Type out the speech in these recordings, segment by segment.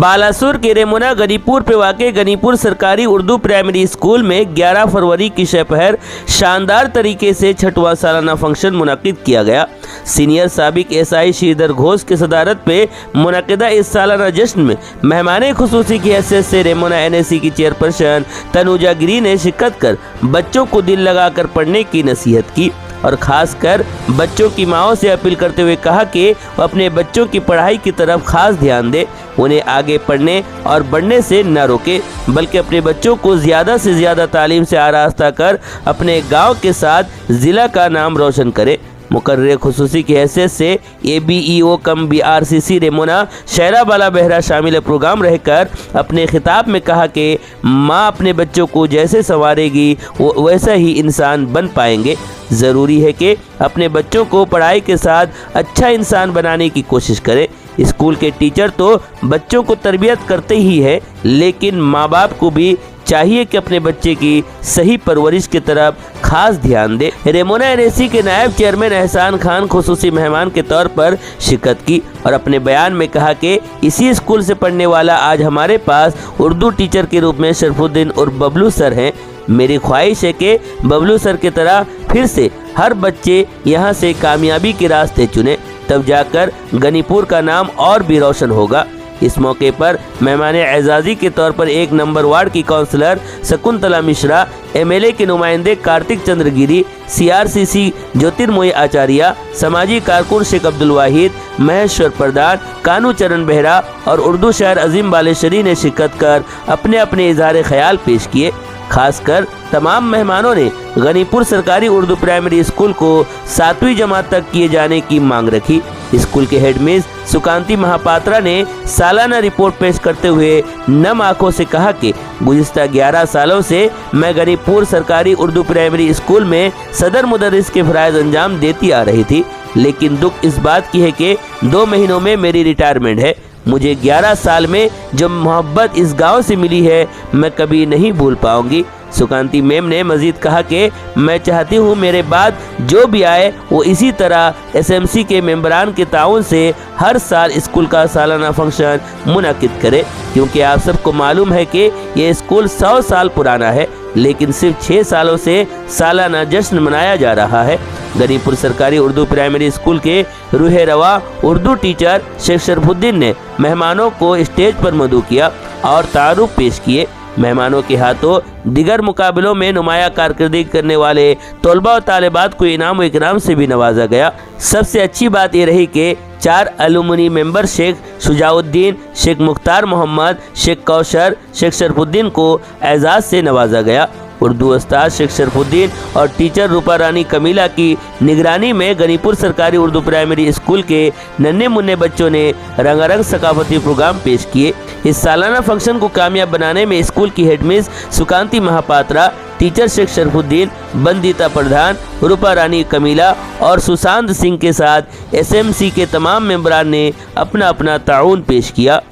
बालासुर के रेमुना गनीपुर पे वाक़े गनीपुर सरकारी उर्दू प्राइमरी स्कूल में 11 फरवरी की शपहर शानदार तरीके से छठवां सालाना फंक्शन मुनक्किद किया गया। सीनियर साबिक एसआई श्रीधर घोष की सदारत पे मुनक्किदा इस सालाना जश्न में मेहमान खुसूसी की हैसियत से रेमुना एनएसी की चेयरपर्सन तनुजा गिरी ने शिरकत कर बच्चों को दिल लगाकर पढ़ने की नसीहत की और खासकर बच्चों की माओं से अपील करते हुए कहा कि वो अपने बच्चों की पढ़ाई की तरफ खास ध्यान दें, उन्हें आगे पढ़ने और बढ़ने से न रोके बल्कि अपने बच्चों को ज़्यादा से ज़्यादा तालीम से आरास्ता कर अपने गांव के साथ ज़िला का नाम रोशन करे। मुकर्रर खुसूसी की हैसियत से ABEO कम BRCC रेमुना शहरा बाला बहरा शामिल प्रोग्राम रहकर अपने खिताब में कहा कि माँ अपने बच्चों को जैसे संवारेगी वो वैसा ही इंसान बन पाएंगे। ज़रूरी है कि अपने बच्चों को पढ़ाई के साथ अच्छा इंसान बनाने की कोशिश करें। स्कूल के टीचर तो बच्चों को तरबियत करते ही है, लेकिन माँ बाप को भी चाहिए कि अपने बच्चे की सही परवरिश की तरफ खास ध्यान दे। रेमुना एनएसी के नायब चेयरमैन एहसान खान खुसूसी मेहमान के तौर पर शिरकत की और अपने बयान में कहा कि इसी स्कूल से पढ़ने वाला आज हमारे पास उर्दू टीचर के रूप में शरफुद्दीन और बबलू सर हैं। मेरी ख्वाहिश है कि बबलू सर की तरह फिर से हर बच्चे यहाँ से कामयाबी के रास्ते चुने, तब जाकर गनीपुर का नाम और भी रोशन होगा। इस मौके पर मेहमान एजाज़ी के तौर पर 1 नंबर वार्ड की काउंसलर शकुंतला मिश्रा, MLA के नुमाइंदे कार्तिक चंद्र गिरी, CRCC ज्योतिर्मयी आचार्य, समाजी कारकुन शेख अब्दुल वाहिद, महेश्वर प्रधान, कानू चरण बेहरा और उर्दू शायर अजीम बालेशरी ने शिरकत कर अपने अपने इजहार ख्याल पेश किए। खासकर तमाम मेहमानों ने गनीपुर सरकारी उर्दू प्राइमरी स्कूल को 7वीं जमात तक किए जाने की मांग रखी। स्कूल के हेडमिस सुकांती महापात्रा ने सालाना रिपोर्ट पेश करते हुए नम आंखों से कहा कि गुज़िश्ता 11 सालों से मैं गनीपुर सरकारी उर्दू प्राइमरी स्कूल में सदर मुदर्रिस के फ़राइज़ अंजाम देती आ रही थी, लेकिन दुख इस बात की है कि 2 महीनों में मेरी रिटायरमेंट है। मुझे 11 साल में जो मोहब्बत इस गांव से मिली है मैं कभी नहीं भूल पाऊंगी। सुकांती मैम ने मजीद कहा कि मैं चाहती हूँ मेरे बाद जो भी आए वो इसी तरह SMC के मेंबरान के ताउन से हर साल स्कूल का सालाना फंक्शन मुनक्किद करे, क्योंकि आप सबको मालूम है कि ये स्कूल 100 साल पुराना है, लेकिन सिर्फ 6 सालों से सालाना जश्न मनाया जा रहा है। गनीपुर सरकारी उर्दू प्राइमरी स्कूल के रूह रवा उर्दू टीचर शेख शरफुद्दीन ने मेहमानों को स्टेज पर मदऊ किया और तारुफ पेश किए। मेहमानों के हाथों दिगर मुकाबलों में नुमाया कारकर्दगी करने वाले तलबा और तालिबात को इनाम व इकराम से भी नवाजा गया। सबसे अच्छी बात यह रही कि 4 अलुमनी मेंबर शेख शुजाउद्दीन, शेख मुख्तार मोहम्मद, शेख कौशर, शेख शरफुद्दीन को एजाज़ से नवाजा गया। उर्दू उस्ताद शेख शरफुद्दीन और टीचर रूपा रानी कमीला की निगरानी में गनीपुर सरकारी उर्दू प्राइमरी स्कूल के नन्हे मुन्ने बच्चों ने रंगारंग सकाफती प्रोग्राम पेश किए। इस सालाना फंक्शन को कामयाब बनाने में स्कूल की हेडमिस सुकांती महापात्रा, टीचर शेख शरफुद्दीन, बंदिता प्रधान, रूपा रानी कमीला और सुशांत सिंह के साथ SMC के तमाम मेंबरान ने अपना अपना ताउन पेश किया।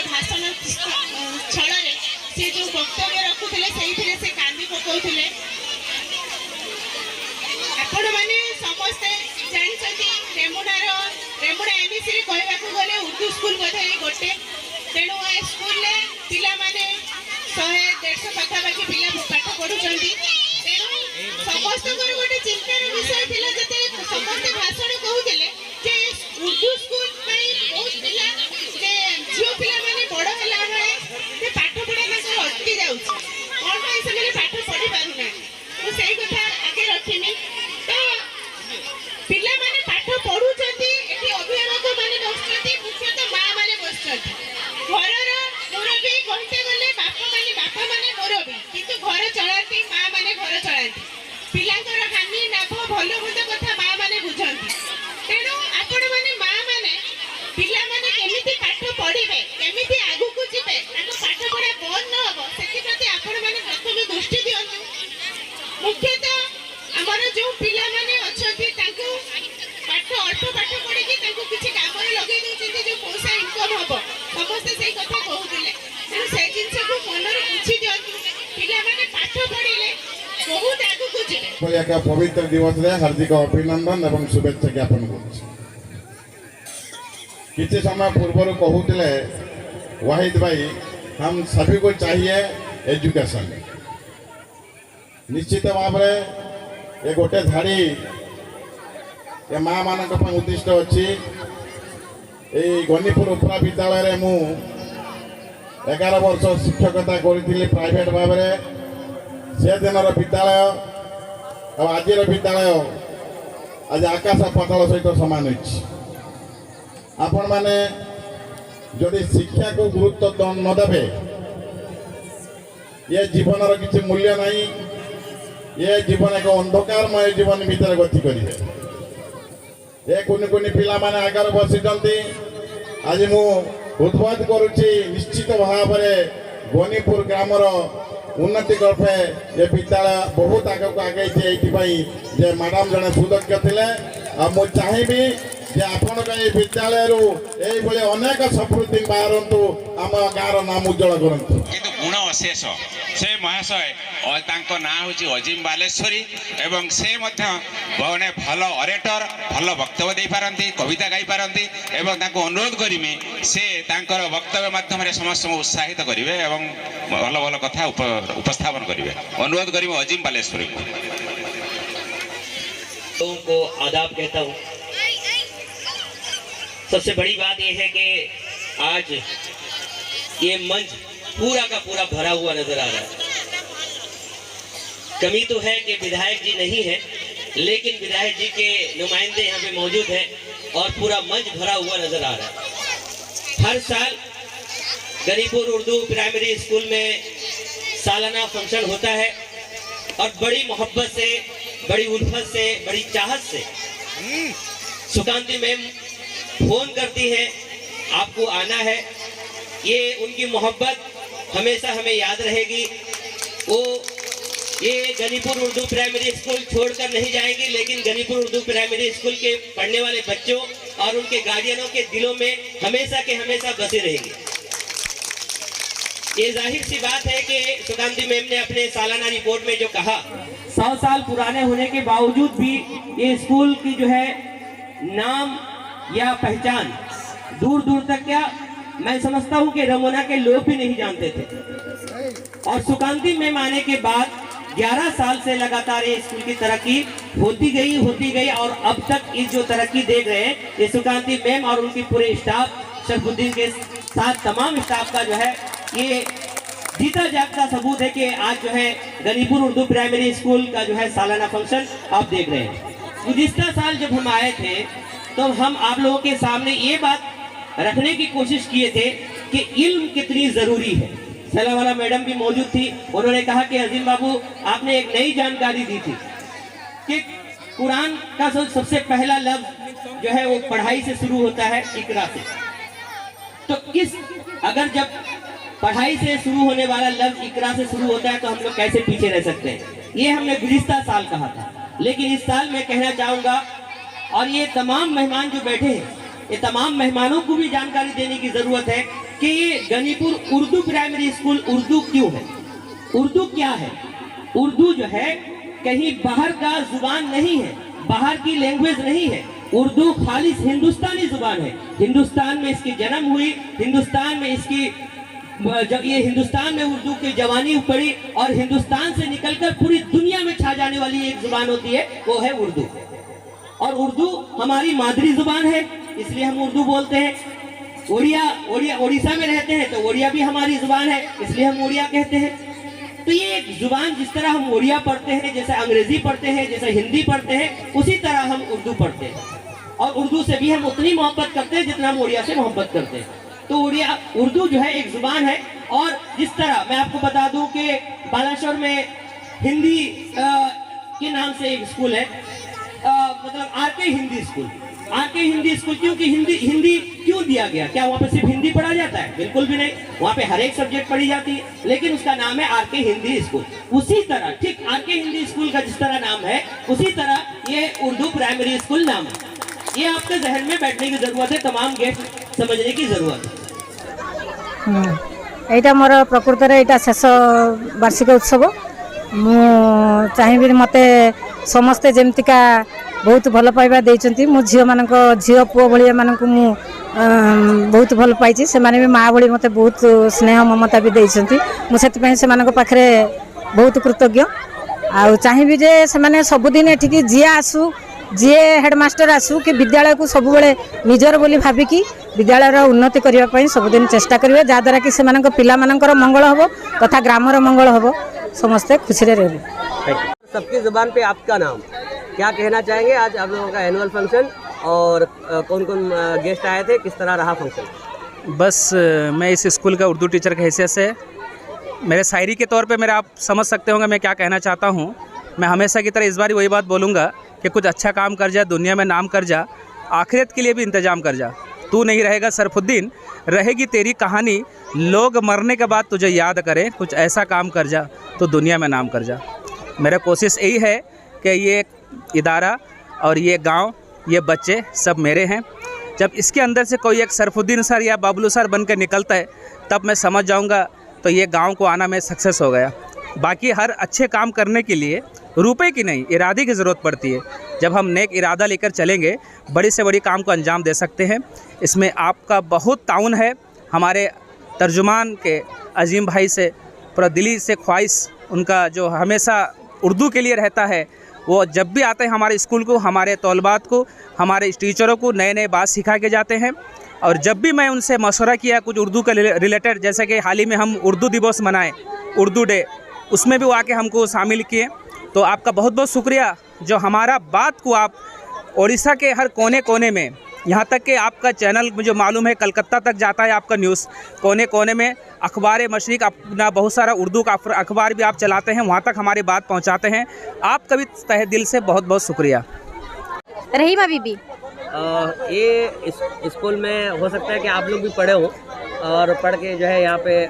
भाषण छल से जो वक्तव्य रखुले से कांदी पकाउले आपण माने समस्ते जानछथि रेमुना एनएसी कहबाकू गले उर्दू स्कूल बोधे गोटे तेणु ए स्कूल पिला माने 100-150 पाखापाखि पिला पाठ पढ़ुଛନ୍ତି तेणु समस्त गोटे चिंतार विषय थिला जते समस्त भाषण कहूले जे उर्दू स्कूल में बहुत पिला जे झियो पिला माने बड़ होला बेले जे पाठ पढ़ा ना अटकी जाउछ कोन ପାଇଁ ସେମାନେ ପାଠ ପଢି ପାରୁନା ମୁଁ ସେଇ କଥା ଆगे ରଖିନି ତ ପିଲାମାନେ ପାଠ ପଢୁଛନ୍ତି ଏଠି ଅଭିଭାବକ ମାନେ ବସୁଛନ୍ତି ମୁଖ୍ୟତଃ ମା ମାନେ ବସୁଛନ୍ତି ଘରର ମୁରବୀ କହିତେ ଗଲେ ବାପା ମାନେ ମୁରବୀ କିନ୍ତୁ ଘର ଚଳାନ୍ତି ମା ମାନେ ଘର ଚଳାନ୍ତି ପିଲାଙ୍କର ହାନି ଲାଭ ଭଲ ମନ୍ଦ କଥା ମା ମାନେ ବୁଝନ୍ତି ତେଣୁ ଆପଣ ମାନେ ମା ମାନେ ପିଲାମାନେ କେମିତି ପାଠ ପଢିବେ କେମିତି ଆଗକୁ ଯିବେ ତାଙ୍କ ପାଠ ପଢା ବନ୍ଦ ନ ହବ ସେଥିପ୍ରତି ଆପଣ ମାନେ ପ୍ରଥମେ ଦୃଷ୍ଟି ଦିଅନ୍ତୁ ମୁଖ୍ୟତଃ ଆମର ଯେଉଁ ପିଲାମାନେ ଅଛନ୍ତି ତାଙ୍କୁ ପାଠ ଅଳ୍ପ ପାଠ ପଢିକି ତାଙ୍କୁ କିଛି କାମରେ ଲଗେଇ ଦେଉଛନ୍ତି ଯେଉଁ ପଇସା ଇନକମ୍ ହବ ସମସ୍ତେ ସେଇ କଥା କହୁଥିଲେ ତେଣୁ ସେ ଜିନିଷକୁ ମନରୁ ବୁଝି ଦିଅନ୍ତୁ ପିଲାମାନେ ପାଠ ପଢିଲେ ବହୁତ ଆଗକୁ ଯିବେ। एक पवित्र दिवस रे हार्दिक अभिनंदन एवं शुभेच्छा ज्ञापन करुछि। किसी समय पूर्व कहूले वाहिद भाई हम सभी को चाहिए एजुकेशन निश्चित भाव रे ये गोटे धाड़ी ये माँ मान उद्दिष्ट अच्छी गनीपुर उपरा विद्यालय रे मु 11 वर्ष शिक्षकता करी प्राइवेट भाव रे से दिन विद्यालय और आज विद्यालय आज आकाश पाताल सहित सामान आपण माने जदि शिक्षा को गुरुत्व न देवे ये जीवन किसी मूल्य नहीं ये जीवन एक अंधकारमय जीवन भीतर गति करेंगे ये कुनि कुनि पिला माने आगे बसी आज मु उद्बोध करुच्ची निश्चित भाव में गनीपुर ग्रामर उन्नति करपे ये विद्यालय बहुत आगे को आगे जे मैडम जने सुदक्ष थे मु चाहिए जे आपण विद्यालय ये अनेक समृद्धि बाहरतु आम गाँव नाम उज्जवल करतु किंतु गुण अशेष से महाशय ना हूँ अजिम बालेश्वरी एवं से मैंने भल ऑरेटर भल वक्तव्य दे पारती कविता गाई पारती एवं अनुरोध करी से वक्तव्य माध्यम समस्त उत्साहित करेंगे एवं भल भल कथा उपस्थापन करेंगे अनुरोध करी अजिम बालेश्वरी को आदाब कहता हूँ। सबसे बड़ी बात यह है कि आज ये मंच पूरा का पूरा भरा हुआ नजर आ रहा है। कमी तो है कि विधायक जी नहीं है, लेकिन विधायक जी के नुमाइंदे यहाँ पे मौजूद हैं और पूरा मंच भरा हुआ नजर आ रहा है। हर साल गनीपुर उर्दू प्राइमरी स्कूल में सालाना फंक्शन होता है और बड़ी मोहब्बत से, बड़ी उल्फत से, बड़ी चाहत से सुकांती मैम फोन करती है, आपको आना है। ये उनकी मोहब्बत हमेशा हमें याद रहेगी। वो ये गनीपुर उर्दू प्राइमरी स्कूल छोड़कर नहीं जाएंगे, लेकिन गनीपुर उर्दू प्राइमरी स्कूल के पढ़ने वाले बच्चों और उनके गार्जियनों के दिलों में हमेशा के हमेशा बसे रहेंगे। ये जाहिर सी बात है कि सुकांती मैम ने अपने सालाना रिपोर्ट में जो कहा, 100 साल पुराने होने के बावजूद भी ये स्कूल की जो है नाम या पहचान दूर दूर तक क्या मैं समझता हूं कि रमोना के लोग भी नहीं जानते थे। और सुकांती मैम आने के बाद 11 साल से लगातार ये स्कूल की तरक्की होती गई और अब तक इस जो तरक्की देख रहे हैं ये सुकांती मैम और उनकी पूरे स्टाफ शरफुद्दीन के साथ तमाम स्टाफ का जो है ये जीता जागता सबूत है कि आज जो है गनीपुर उर्दू प्राइमरी स्कूल का जो है सालाना फंक्शन आप देख रहे हैं। गुज़िश्ता साल जब हम आए थे तो हम आप लोगों के सामने ये बात रखने की कोशिश किए थे कि इल्म कितनी ज़रूरी है। सलावाला मैडम भी मौजूद थी, उन्होंने कहा कि अजीम बाबू आपने एक नई जानकारी दी थी कि कुरान का सबसे पहला लफ्ज जो है वो पढ़ाई से शुरू होता है, इकरा से। तो अगर जब पढ़ाई से शुरू होने वाला लफ्ज इकरा से शुरू होता है तो हम लोग कैसे पीछे रह सकते हैं। ये हमने गुज़िश्ता साल कहा था, लेकिन इस साल मैं कहना चाहूँगा और ये तमाम मेहमान जो बैठे हैं ये तमाम मेहमानों को भी जानकारी देने की ज़रूरत है कि ये गनीपुर उर्दू प्राइमरी स्कूल उर्दू क्यों है, उर्दू क्या है। उर्दू जो है कहीं बाहर का जुबान नहीं है, बाहर की लैंग्वेज नहीं है, उर्दू खालिस हिंदुस्तानी जुबान है। हिंदुस्तान में इसकी जन्म हुई, हिंदुस्तान में इसकी जब ये हिंदुस्तान में उर्दू की जवानी पड़ी और हिंदुस्तान से निकलकर पूरी दुनिया में छा जाने वाली एक जुबान होती है, वो है उर्दू। और उर्दू हमारी मादरी जुबान है, इसलिए हम उर्दू बोलते हैं। उड़ीसा में रहते हैं तो ओडिया भी हमारी जुबान है, इसलिए हम ओडिया कहते हैं। तो ये एक जुबान, जिस तरह हम ओडिया पढ़ते हैं, जैसे अंग्रेजी पढ़ते हैं, जैसे हिंदी पढ़ते हैं, उसी तरह हम उर्दू पढ़ते हैं। और उर्दू से भी हम उतनी मोहब्बत करते हैं जितना हम ओडिया से मोहब्बत करते हैं। तो उर्दू जो है एक जुबान है। और जिस तरह मैं आपको बता दूं कि बालाश्वर में हिंदी के नाम से एक स्कूल है, मतलब RK Hindi school. RK Hindi school क्योंकि हिंदी क्यों दिया गया? क्या वहाँ पे सिर्फ हिंदी पढ़ा जाता है? बिल्कुल भी नहीं, वहाँ पे हर एक सब्जेक्ट पढ़ी जाती है, लेकिन उसका नाम है आरके हिंदी स्कूल। उसी तरह ठीक आरके हिंदी स्कूल का जिस तरह नाम है, उसी तरह ये उर्दू प्राइमरी स्कूल नाम है। ये आपके जहन में बैठने की जरूरत है, तमाम गेस्ट समझने की जरूरत है। एटा मोर प्रकृत एटा शेष वार्षिक उत्सव। मु चाहिए मते समस्ते जमतिका बहुत भल पाइबा देइचंती। मु झियो मानक झियो पुओ भलिया मानक मु बहुत भल पाइछि। से माने भी माँ भली मते बहुत स्नेह ममता भी देइचंती। मु सेति पय से मानक पाखरे बहुत कृतज्ञ। आ चाहिए जे से माने सबुदिन एठिकी जिया आसु, जी हेडमास्टर आसु कि विद्यालय को सब बेले निजर बोली भाविकी विद्यालय उन्नति करने सबुदिन चेष्टा करेंगे, जहाँद्वारा कि पिला मानकर मंगल हम तथा ग्रामर मंगल हम, समस्ते खुशी रहे। सबकी जुबान पे आपका नाम क्या कहना चाहेंगे? आज आप लोगों का एनुअल फंक्शन और कौन कौन गेस्ट आए थे, किस तरह रहा फंक्शन? बस मैं इस स्कूल का उर्दू टीचर की हैसियत से मेरे शायरी के तौर पे मेरा आप समझ सकते होंगे मैं क्या कहना चाहता हूँ। मैं हमेशा की तरह इस बार वही बात बोलूँगा कि कुछ अच्छा काम कर जा, दुनिया में नाम कर जा, आखिरत के लिए भी इंतजाम कर जा। तू नहीं रहेगा सरफुद्दीन, रहेगी तेरी कहानी, लोग मरने के बाद तुझे याद करें, कुछ ऐसा काम कर जा तो दुनिया में नाम कर जा। मेरा कोशिश यही है कि ये इदारा और ये गांव, ये बच्चे सब मेरे हैं। जब इसके अंदर से कोई एक सरफुद्दीन सर या बाबलू सर बन के निकलता है, तब मैं समझ जाऊंगा तो ये गांव को आना मैं सक्सेस हो गया। बाकी हर अच्छे काम करने के लिए रुपए की नहीं, इरादे की ज़रूरत पड़ती है। जब हम नेक इरादा लेकर चलेंगे, बड़ी से बड़ी काम को अंजाम दे सकते हैं। इसमें आपका बहुत ताउन है। हमारे तर्जुमान के अजीम भाई से पूरा दिली से ख्वाहिश उनका जो हमेशा उर्दू के लिए रहता है, वो जब भी आते हैं हमारे स्कूल को, हमारे तौलबात को, हमारे टीचरों को नए नए बात सिखा के जाते हैं। और जब भी मैं उनसे मशवरा किया कुछ उर्दू के रिलेटेड, जैसे कि हाल ही में हम उर्दू दिवस मनाएं, उर्दू डे, उसमें भी वो आके हमको शामिल किए। तो आपका बहुत बहुत शुक्रिया जो हमारा बात को आप उड़ीसा के हर कोने कोने में, यहाँ तक कि आपका चैनल मुझे मालूम है कलकत्ता तक जाता है आपका न्यूज़, कोने कोने में अखबार मशरिक अपना बहुत सारा उर्दू का अखबार भी आप चलाते हैं, वहाँ तक हमारी बात पहुँचाते हैं। आपका भी तहे दिल से बहुत बहुत शुक्रिया। रहीमा बीबी, ये स्कूल में हो सकता है कि आप लोग भी पढ़े हो और पढ़ के जो है यहाँ पे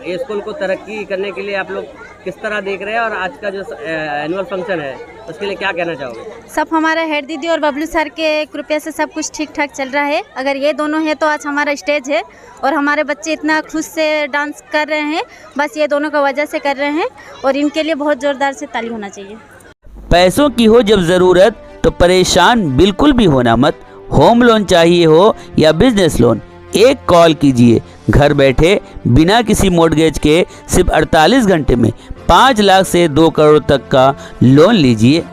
ये स्कूल को तरक्की करने के लिए आप लोग किस तरह देख रहे हैं? और आज का जो एनुअल फंक्शन है उसके लिए क्या कहना चाहोगे? सब हमारा हेड दीदी और बबलू सर के कृपया से सब कुछ ठीक ठाक चल रहा है। अगर ये दोनों हैं तो आज हमारा स्टेज है और हमारे बच्चे इतना खुश से डांस कर रहे हैं, बस ये दोनों का वजह से कर रहे हैं और इनके लिए बहुत ज़ोरदार से ताली होना चाहिए। पैसों की हो जब ज़रूरत तो परेशान बिल्कुल भी होना मत। होम लोन चाहिए हो या बिजनेस लोन, एक कॉल कीजिए। घर बैठे बिना किसी मॉर्गेज के सिर्फ 48 घंटे में 5 लाख से 2 करोड़ तक का लोन लीजिए।